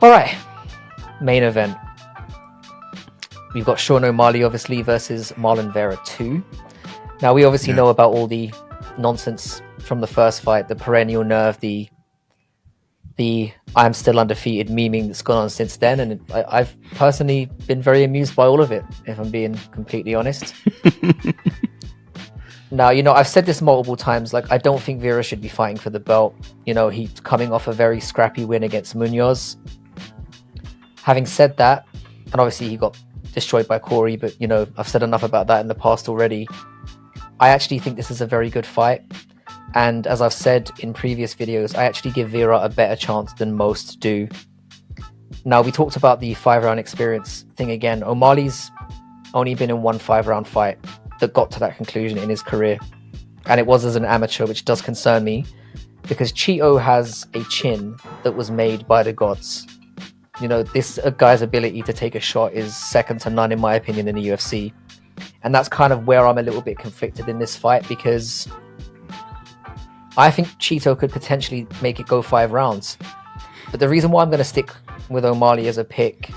All right, main event. We've got Sean O'Malley, obviously, versus Marlon Vera 2. Now, we obviously know about all the nonsense from the first fight, the perennial nerve, the I'm still undefeated memeing that's gone on since then. And I've personally been very amused by all of it, if I'm being completely honest. Now, you know, I've said this multiple times, like, I don't think Vera should be fighting for the belt. You know, he's coming off a very scrappy win against Munoz. Having said that, and obviously he got destroyed by Corey, but, you know, I've said enough about that in the past already. I actually think this is a very good fight. And as I've said in previous videos, I actually give Vera a better chance than most do. Now, we talked about the 5-round experience thing again. O'Malley's only been in one 5-round fight that got to that conclusion in his career. And it was as an amateur, which does concern me, because Cheeto has a chin that was made by the gods. You know, this guy's ability to take a shot is second to none, in my opinion, in the UFC. And that's kind of where I'm a little bit conflicted in this fight, because I think Cheeto could potentially make it go 5 rounds. But the reason why I'm going to stick with O'Malley as a pick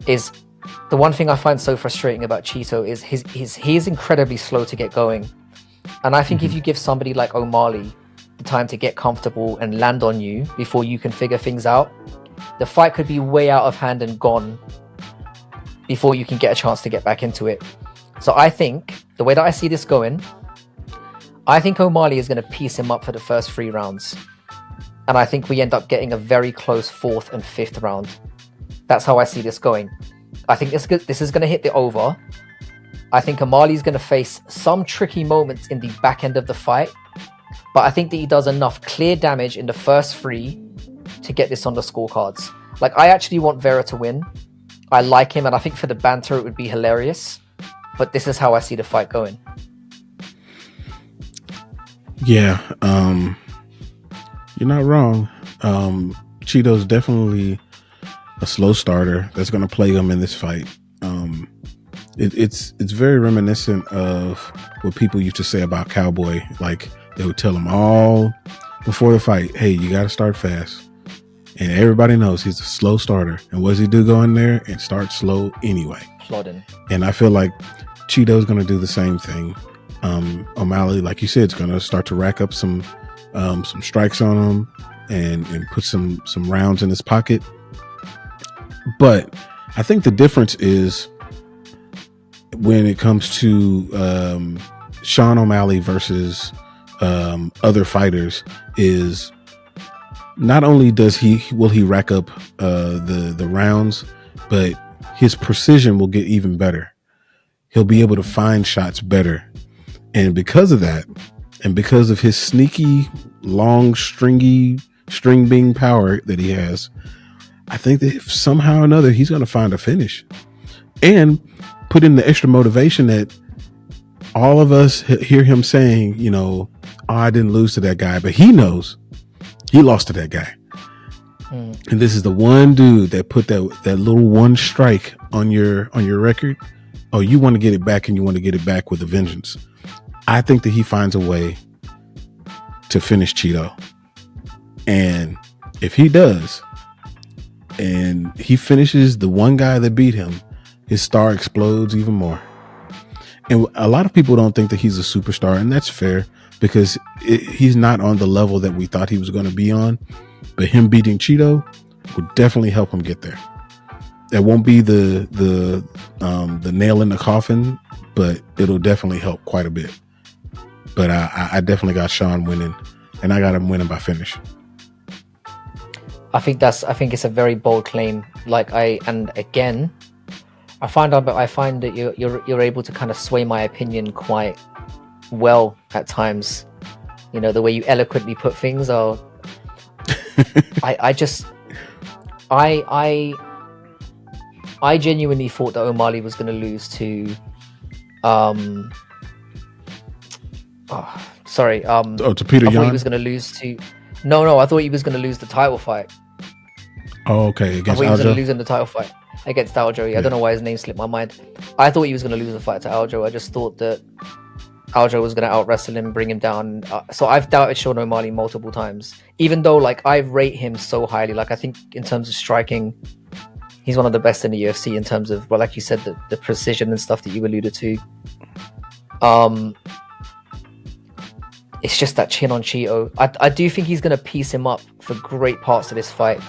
is the one thing I find so frustrating about Cheeto is he is incredibly slow to get going. And I think if you give somebody like O'Malley the time to get comfortable and land on you before you can figure things out, the fight could be way out of hand and gone before you can get a chance to get back into it. So I think, the way that I see this going, I think O'Malley is going to piece him up for the first 3 rounds. And I think we end up getting a very close 4th and 5th round. That's how I see this going. I think this is going to hit the over. I think O'Malley's going to face some tricky moments in the back end of the fight. But I think that he does enough clear damage in the first 3 to get this on the scorecards. Like, I actually want Vera to win. I like him, and I think for the banter it would be hilarious. But this is how I see the fight going. Yeah, you're not wrong. Cheeto's definitely a slow starter that's going to plague him in this fight. It's very reminiscent of what people used to say about Cowboy. Like, they would tell him all before the fight, hey, you got to start fast. And everybody knows he's a slow starter. And what does he do? Go in there and start slow anyway. Plodding. And I feel like Cheeto's going to do the same thing. O'Malley, like you said, is going to start to rack up some strikes on him and put some rounds in his pocket. But I think the difference is when it comes to Sean O'Malley versus other fighters is not only will he rack up the rounds, but his precision will get even better. He'll be able to find shots better. And because of that, and because of his sneaky, long, string being power that he has, I think that if somehow or another he's going to find a finish and put in the extra motivation that all of us hear him saying, you know, oh, I didn't lose to that guy, but he knows he lost to that guy. And this is the one dude that put that little one strike on your record. Oh, you want to get it back, and you want to get it back with a vengeance. I think that he finds a way to finish Cheeto. And if he does, and he finishes the one guy that beat him, his star explodes even more. And a lot of people don't think that he's a superstar, and that's fair, because he's not on the level that we thought he was going to be on. But him beating Cheeto would definitely help him get there. That won't be the nail in the coffin, but it'll definitely help quite a bit. But I definitely got Sean winning, and I got him winning by finish. I think it's a very bold claim. I find that you're able to kind of sway my opinion quite well at times. You know, the way you eloquently put things are. I genuinely thought that O'Malley was going to lose to to Peter Yan? He was going to lose to I thought he was going to lose the title fight. Oh, okay. I thought he was going to lose in the title fight. against Aljo. I don't know why his name slipped my mind. I thought he was going to lose the fight to Aljo. I just thought that Aljo was going to out wrestle him, bring him down. So I've doubted Sean O'Malley multiple times, even though like I rate him so highly. Like I think in terms of striking, he's one of the best in the UFC in terms of, well, like you said, the precision and stuff that you alluded to. It's just that chin on Cheeto. I do think he's going to piece him up for great parts of this fight.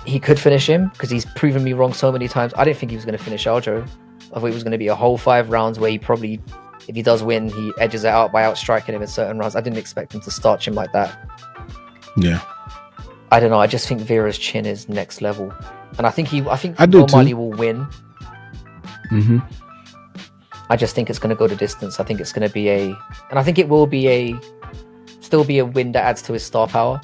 He could finish him because he's proven me wrong so many times. I didn't think he was going to finish Aljo. I thought it was going to be a whole 5 rounds where he probably, if he does win, he edges it out by outstriking him in certain rounds. I didn't expect him to starch him like that. Yeah. I don't know. I just think Vera's chin is next level, and I think I do O'Malley too. will win. Mm-hmm. I just think it's going to go to distance. I think it's going to be and I think it will be still be a win that adds to his star power,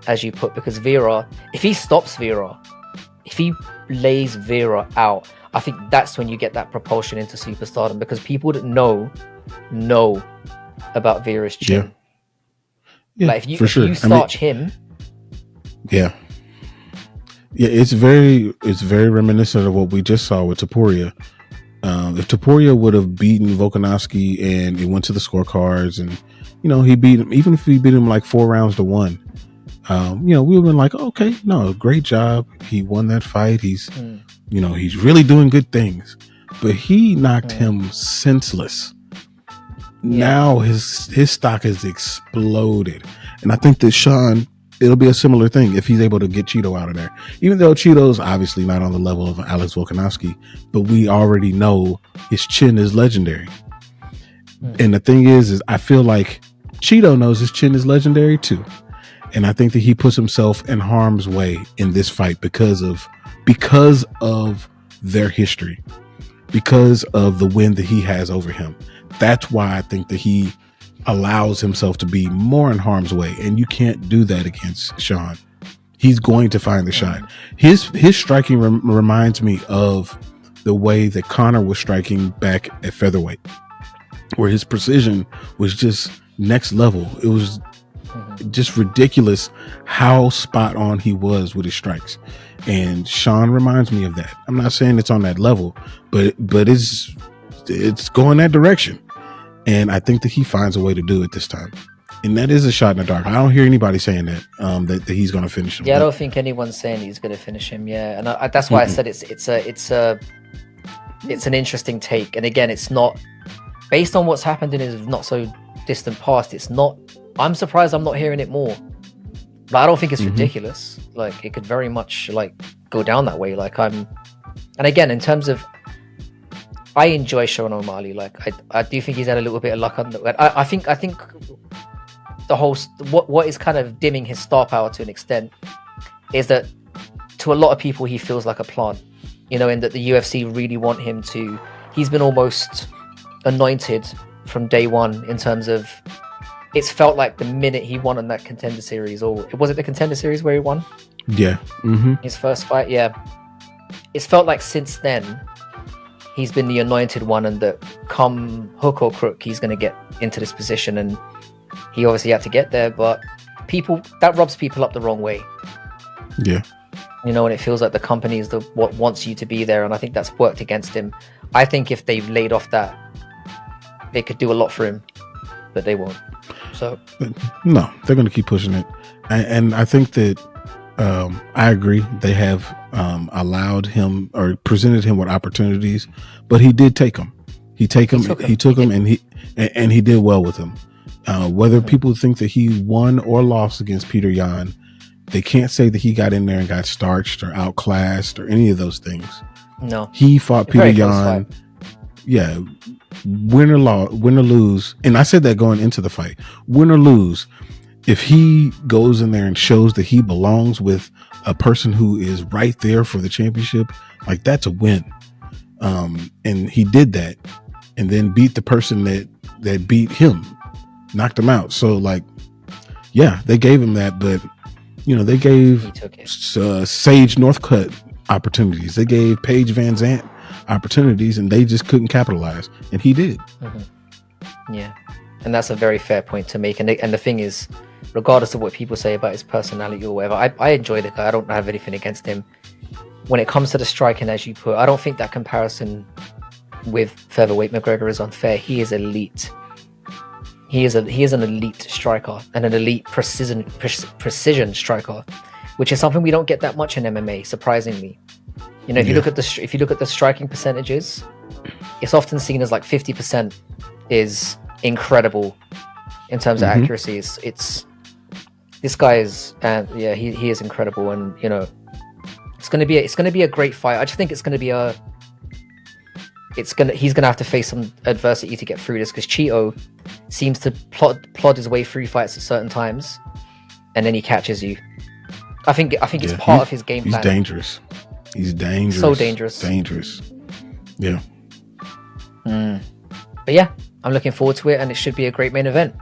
as you put, because Vera, if he stops Vera, if he lays Vera out, I think that's when you get that propulsion into superstardom, because people that know about Vera's chin. Yeah, like if for sure. you starch him. Yeah, it's very reminiscent of what we just saw with Topuria. If Topuria would have beaten Volkanovski and it went to the scorecards, and he beat him, even if he beat him like 4 rounds to 1, we would have been like, okay, no, great job, he won that fight. He's he's really doing good things, but he knocked him senseless. Now his stock has exploded, and I think that Sean, it'll be a similar thing if he's able to get Cheeto out of there. Even though Cheeto's obviously not on the level of Alex Volkanovski, but we already know his chin is legendary. And the thing is I feel like Cheeto knows his chin is legendary too. And I think that he puts himself in harm's way in this fight because of their history, because of the win that he has over him. That's why I think that he allows himself to be more in harm's way, and you can't do that against Sean. He's going to find the shot. His striking reminds me of the way that Conor was striking back at featherweight, where his precision was just next level. It was just ridiculous how spot on he was with his strikes, and Sean reminds me of that. I'm not saying it's on that level, but it's going that direction. And I think that he finds a way to do it this time. And that is a shot in the dark. I don't hear anybody saying that that he's going to finish him. Yeah, I don't think anyone's saying he's going to finish him. Yeah, and that's why I said it's an interesting take. And again, it's not based on what's happened in his not so distant past. It's not. I'm surprised I'm not hearing it more. But I don't think it's ridiculous. Like it could very much like go down that way. And again, in terms of, I enjoy Sean O'Malley. Like I do think he's had a little bit of luck on the. I think the whole what is kind of dimming his star power to an extent is that to a lot of people he feels like a plant, and that the UFC really want him to. He's been almost anointed from day one in terms of. It's felt like the minute he won on that Contender Series, or was it the Contender Series where he won? Yeah. His first fight. Yeah. It's felt like since then. He's been the anointed one, and that come hook or crook, he's going to get into this position, and he obviously had to get there. But that rubs people up the wrong way. Yeah, and it feels like the company is what wants you to be there, and I think that's worked against him. I think if they laid off that, they could do a lot for him, but they won't. So no, they're going to keep pushing it, and I think that I agree. They have allowed him or presented him with opportunities, but he did take them. He took them, and he did well with them. Whether people think that he won or lost against Peter Yan, they can't say that he got in there and got starched or outclassed or any of those things. No, he fought Peter Yan. Yeah, win or lose, and I said that going into the fight, win or lose. If he goes in there and shows that he belongs with a person who is right there for the championship, like that's a win. And he did that, and then beat the person that beat him, knocked him out. So like, yeah, they gave him that, but they gave Sage Northcutt opportunities. They gave Paige Van Zant opportunities, and they just couldn't capitalize, and he did. Yeah, and that's a very fair point to make. And the thing is, regardless of what people say about his personality or whatever, I enjoy the guy. I don't have anything against him. when it comes to the striking, as you put, I don't think that comparison with featherweight McGregor is unfair. He is elite. He is an elite striker and an elite precision striker, which is something we don't get that much in MMA, surprisingly. You know, if you look at the striking percentages, it's often seen as like 50% is incredible in terms of accuracy. It's this guy is, yeah, he is incredible, and you know, it's gonna be a great fight. I just think it's gonna be he's gonna have to face some adversity to get through this, because Cheeto seems to plod his way through fights at certain times, and then he catches you. I think it's part of his game plan. He's dangerous. He's dangerous. So dangerous. Dangerous. Yeah. But yeah, I'm looking forward to it, and it should be a great main event.